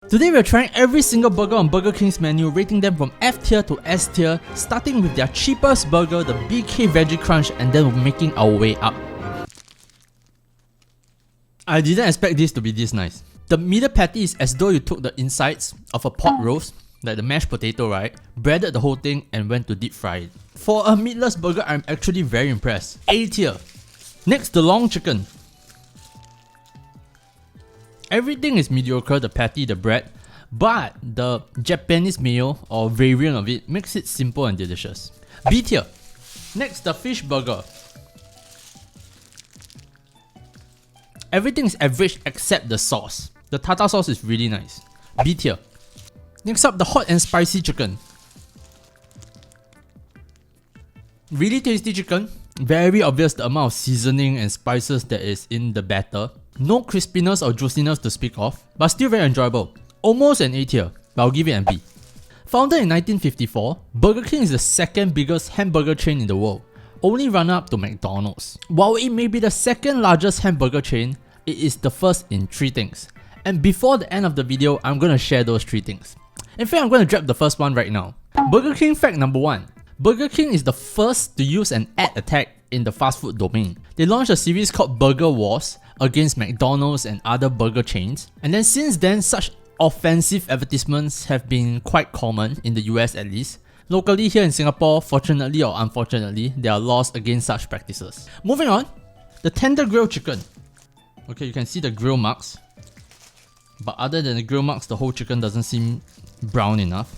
Today we're trying every single burger on Burger King's menu, rating them from F tier to S tier, starting with their cheapest burger, the BK Veggie Crunch, and then making our way up. I didn't expect this to be this nice. The middle patty is as though you took the insides of a pot roast, like the mashed potato, right? Breaded the whole thing and went to deep fry it. For a meatless burger, I'm actually very impressed. A tier. Next, the long chicken. Everything is mediocre, the patty, the bread, but the Japanese mayo or variant of it makes it simple and delicious. B tier. Next, the fish burger. Everything is average except the sauce. The tartar sauce is really nice. B tier. Next up, the hot and spicy chicken. Really tasty chicken. Very obvious the amount of seasoning and spices that is in the batter. No crispiness or juiciness to speak of, but still very enjoyable. Almost an A tier, but I'll give it an B. Founded in 1954, Burger King is the second biggest hamburger chain in the world, only runner-up to McDonald's. While it may be the second largest hamburger chain, it is the first in 3 things. And before the end of the video, I'm gonna share those 3 things. In fact, I'm gonna drop the first one right now. Burger King fact number 1. Burger King is the first to use an ad attack in the fast food domain. They launched a series called Burger Wars against McDonald's and other burger chains, and then since then such offensive advertisements have been quite common in the US at least. Locally here in Singapore, fortunately or unfortunately, there are laws against such practices. Moving on, the tender grilled chicken. Okay, you can see the grill marks, but other than the grill marks, the whole chicken doesn't seem brown enough.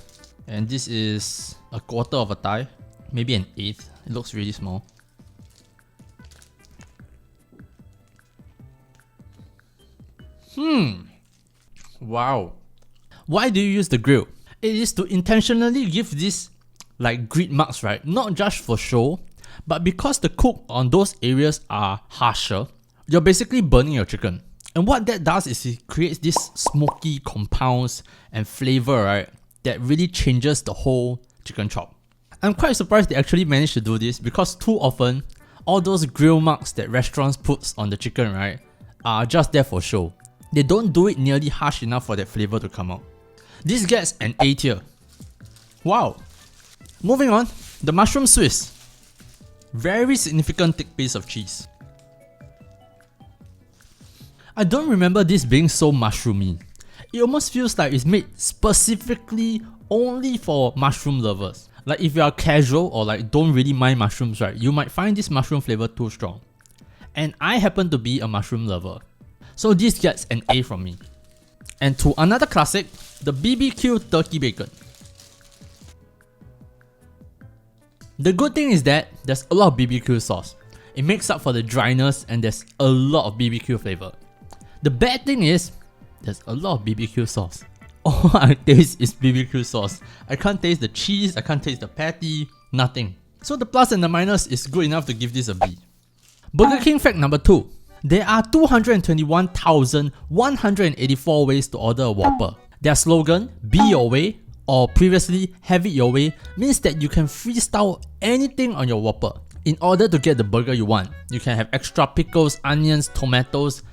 And this is a quarter of a thigh, maybe an eighth. It looks really small. Wow. Why do you use the grill? It is to intentionally give this like grit marks, right? Not just for show, but because the cook on those areas are harsher, you're basically burning your chicken. And what that does is it creates this smoky compounds and flavor, right? That really changes the whole chicken chop. I'm quite surprised they actually managed to do this because too often, all those grill marks that restaurants put on the chicken, right, are just there for show. They don't do it nearly harsh enough for that flavor to come out. This gets an A tier. Wow. Moving on, the mushroom Swiss. Very significant thick piece of cheese. I don't remember this being so mushroomy. It almost feels like it's made specifically only for mushroom lovers. Like if you are casual or like don't really mind mushrooms, right, you might find this mushroom flavor too strong. And I happen to be a mushroom lover, so this gets an A from me. And to another classic, the BBQ turkey bacon. The good thing is that there's a lot of BBQ sauce. It makes up for the dryness and there's a lot of BBQ flavor. The bad thing is, there's a lot of BBQ sauce. All I taste is BBQ sauce. I can't taste the cheese, I can't taste the patty, nothing. So the plus and the minus is good enough to give this a B. Burger King fact number 2. There are 221,184 ways to order a Whopper. Their slogan, "Be your way," or previously, "Have it your way," means that you can freestyle anything on your Whopper in order to get the burger you want. You can have extra pickles, onions, tomatoes,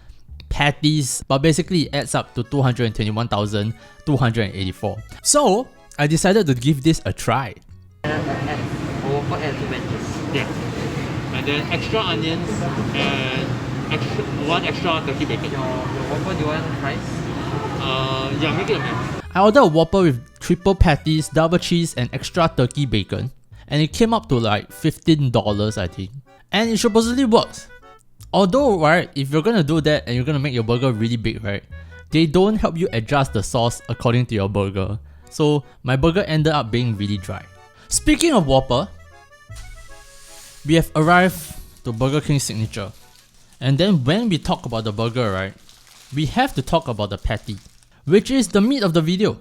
patties, but basically it adds up to 221,284. So I decided to give this a try. Whopper and tomatoes. Yeah. And then extra onions and one extra turkey bacon. Your Whopper, do you want fries? Yeah, make it a mix. I ordered a Whopper with triple patties, double cheese, and extra turkey bacon, and it came up to like $15, I think. And it supposedly works. Although, right, if you're gonna do that and you're gonna make your burger really big, right, they don't help you adjust the sauce according to your burger. So my burger ended up being really dry. Speaking of Whopper, we have arrived to Burger King's signature. And then when we talk about the burger, right, we have to talk about the patty, which is the meat of the video.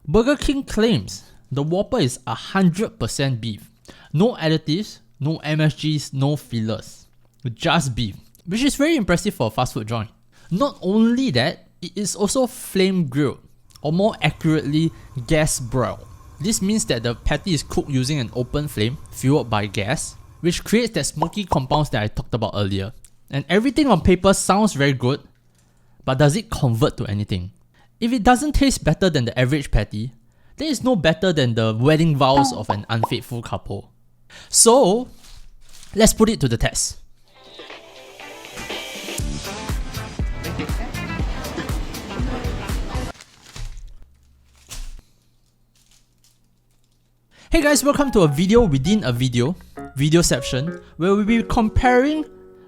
Burger King claims the Whopper is 100% beef. No additives, no MSGs, no fillers. Just beef, which is very impressive for a fast food joint. Not only that, it is also flame grilled, or more accurately, gas broiled. This means that the patty is cooked using an open flame fueled by gas, which creates that smoky compounds that I talked about earlier. And everything on paper sounds very good, but does it convert to anything? If it doesn't taste better than the average patty, then it's no better than the wedding vows of an unfaithful couple. So, let's put it to the test. Hey guys, welcome to a video within a video, Videoception, where we'll be comparing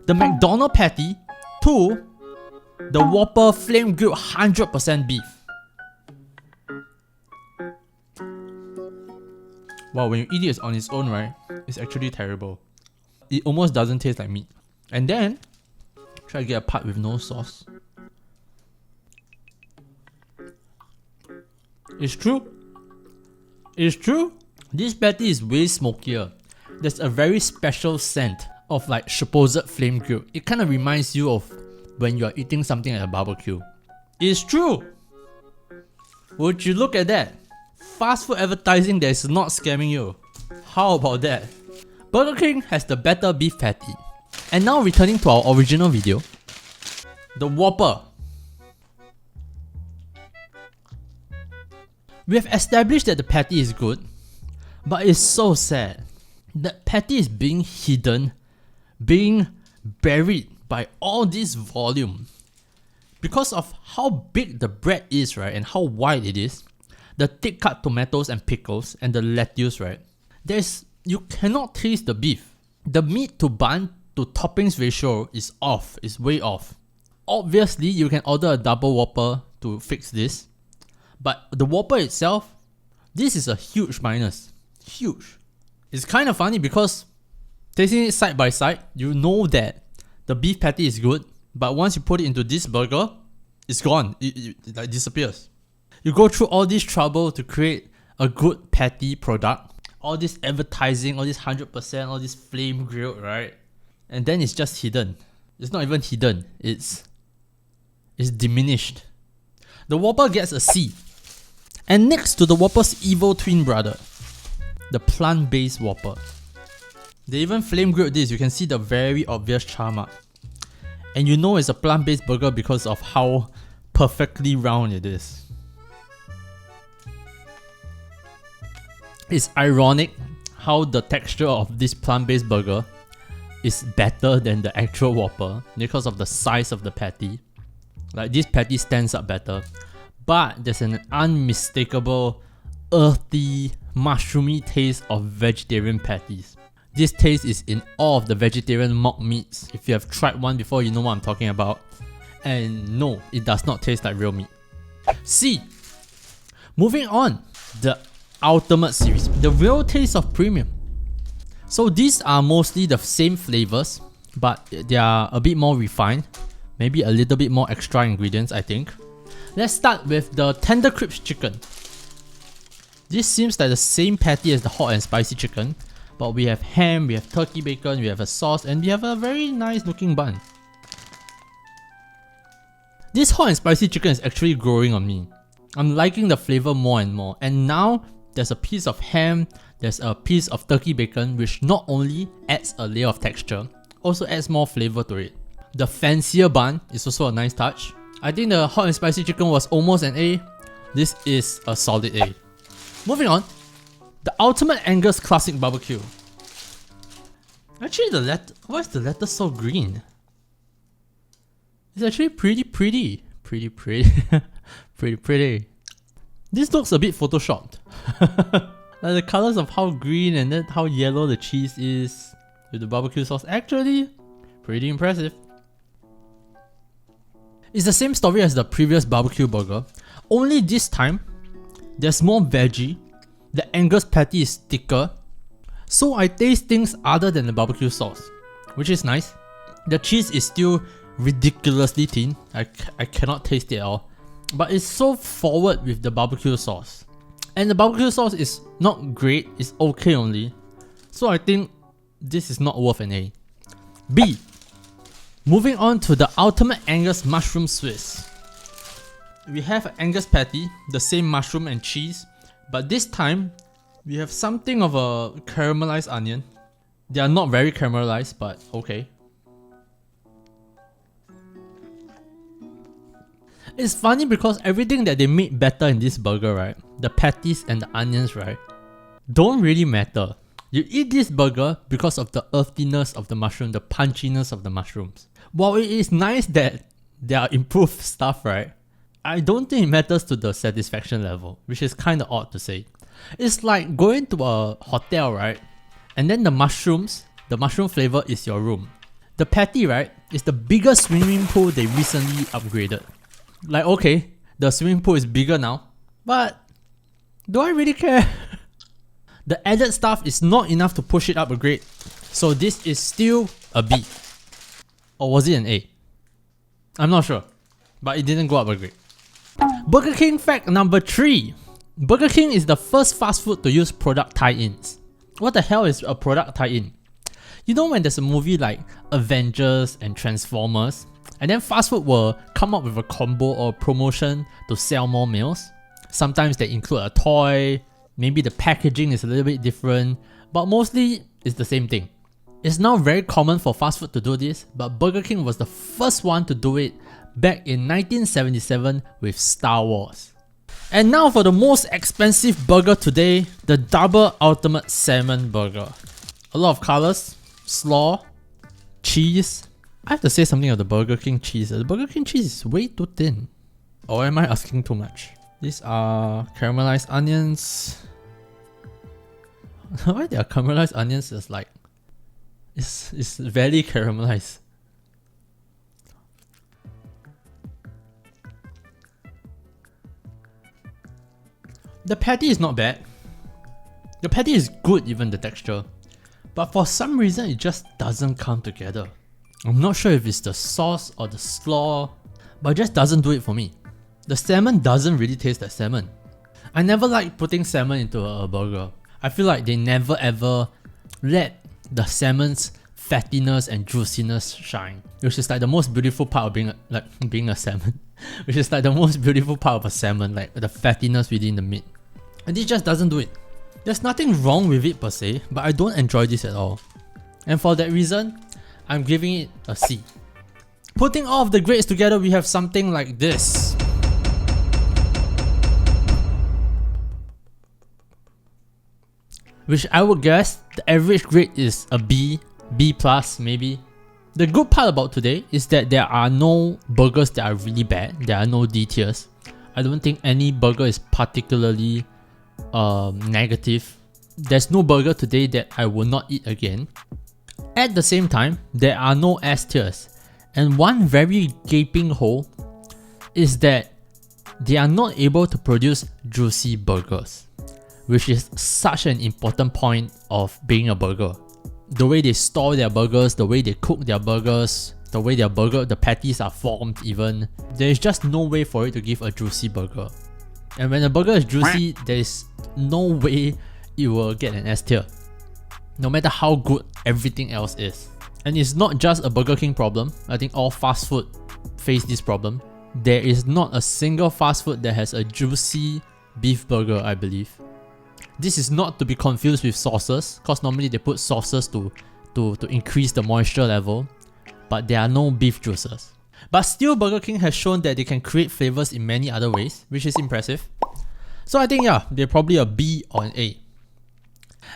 the McDonald's patty to the Whopper flame grilled 100% beef. Wow, when you eat it on its own, right, it's actually terrible. It almost doesn't taste like meat. And then, try to get a part with no sauce. It's true. It's true. This patty is way smokier. There's a very special scent of like supposed flame grilled. It kind of reminds you of when you are eating something at a barbecue. It's true. Would you look at that? Fast food advertising that is not scamming you. How about that? Burger King has the better beef patty. And now returning to our original video, the Whopper. We have established that the patty is good, but it's so sad. That patty is being hidden, being buried by all this volume. Because of how big the bread is, right, and how wide it is, the thick cut tomatoes and pickles and the lettuce, right, you cannot taste the beef. The meat to bun to toppings ratio is off, is way off. Obviously, you can order a double Whopper to fix this, but the Whopper itself, this is a huge minus. Huge. It's kind of funny because tasting it side by side, you know that the beef patty is good, but once you put it into this burger, it's gone. It like disappears. You go through all this trouble to create a good patty product, all this advertising, all this 100%, all this flame grilled, right? And then it's just hidden. It's not even hidden. It's diminished. The Whopper gets a C. And next to the Whopper's evil twin brother, the plant-based Whopper. They even flame grilled this. You can see the very obvious char mark. And you know it's a plant-based burger because of how perfectly round it is. It's ironic how the texture of this plant-based burger is better than the actual Whopper because of the size of the patty. Like this patty stands up better. But there's an unmistakable earthy, mushroomy taste of vegetarian patties. This taste is in all of the vegetarian mock meats. If you have tried one before, you know what I'm talking about. And no, it does not taste like real meat. C. Moving on, the Ultimate Series, the real taste of premium. So these are mostly the same flavors, but they are a bit more refined. Maybe a little bit more extra ingredients, I think. Let's start with the Tender Crisp chicken. This seems like the same patty as the hot and spicy chicken, but we have ham, we have turkey bacon, we have a sauce, and we have a very nice looking bun. This hot and spicy chicken is actually growing on me. I'm liking the flavor more and more, and now there's a piece of ham, there's a piece of turkey bacon, which not only adds a layer of texture, also adds more flavor to it. The fancier bun is also a nice touch. I think the hot and spicy chicken was almost an A. This is a solid A. Moving on, the Ultimate Angus Classic Barbecue. Actually, why is the lettuce so green? It's actually pretty. Pretty. This looks a bit photoshopped. Like the colors of how green and then how yellow the cheese is with the barbecue sauce, actually pretty impressive. It's the same story as the previous barbecue burger, only this time there's more veggie, the Angus patty is thicker, so I taste things other than the barbecue sauce, which is nice. The cheese is still ridiculously thin, I cannot taste it at all, but it's so forward with the barbecue sauce. And the barbecue sauce is not great, it's okay only, so I think this is not worth an A. B. Moving on to the Ultimate Angus Mushroom Swiss. We have an Angus patty, the same mushroom and cheese, but this time we have something of a caramelized onion. They are not very caramelized, but okay. It's funny because everything that they made better in this burger, right? The patties and the onions, right? Don't really matter. You eat this burger because of the earthiness of the mushroom, the punchiness of the mushrooms. While it is nice that there are improved stuff, right? I don't think it matters to the satisfaction level, which is kind of odd to say. It's like going to a hotel, right? And then the mushroom flavor is your room. The patty, right, is the biggest swimming pool they recently upgraded. Like, okay, the swimming pool is bigger now, but do I really care? The added stuff is not enough to push it up a grade, so this is still a B. Or was it an A? I'm not sure, but it didn't go up a grade. Burger King fact number 3. Burger King is the first fast food to use product tie-ins. What the hell is a product tie-in? You know when there's a movie like Avengers and Transformers, and then fast food will come up with a combo or promotion to sell more meals? Sometimes they include a toy, maybe the packaging is a little bit different, but mostly it's the same thing. It's now very common for fast food to do this, but Burger King was the first one to do it back in 1977 with Star Wars. And now for the most expensive burger today, the Double Ultimate Salmon Burger. A lot of colors, slaw, cheese. I have to say something of the Burger King cheese. The Burger King cheese is way too thin. Or am I asking too much? These are caramelized onions. Why they are caramelized onions? It's like it's very caramelized. The patty is not bad. The patty is good, even the texture. But for some reason it just doesn't come together. I'm not sure if it's the sauce or the slaw, but it just doesn't do it for me. The salmon doesn't really taste like salmon. I never like putting salmon into a burger. I feel like they never ever let the salmon's fattiness and juiciness shine, which is like the most beautiful part of being a salmon. Which is like the most beautiful part of a salmon, like the fattiness within the meat. And this just doesn't do it. There's nothing wrong with it per se, but I don't enjoy this at all. And for that reason, I'm giving it a C. Putting all of the grades together, we have something like this. Which I would guess the average grade is a B, B plus maybe. The good part about today is that there are no burgers that are really bad. There are no D tiers. I don't think any burger is particularly negative. There's no burger today that I will not eat again. At the same time, there are no S tiers. And one very gaping hole is that they are not able to produce juicy burgers, which is such an important point of being a burger. The way they store their burgers, the way they cook their burgers, the way the patties are formed even, there is just no way for it to give a juicy burger. And when a burger is juicy, there is no way it will get an S tier, no matter how good everything else is. And it's not just a Burger King problem. I think all fast food face this problem. There is not a single fast food that has a juicy beef burger, I believe. This is not to be confused with sauces, because normally they put sauces to increase the moisture level, but there are no beef juices. But still, Burger King has shown that they can create flavors in many other ways, which is impressive. So I think, yeah, they're probably a B or an A.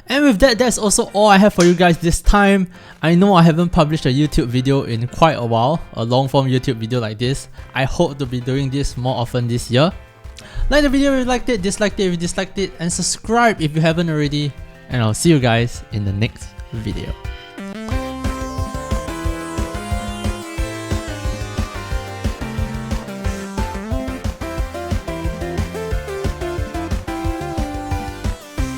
And with that, that's also all I have for you guys this time. I know I haven't published a YouTube video in quite a while, a long form YouTube video like this. I hope to be doing this more often this year. Like the video if you liked it, disliked it if you disliked it, and subscribe if you haven't already. And I'll see you guys in the next video.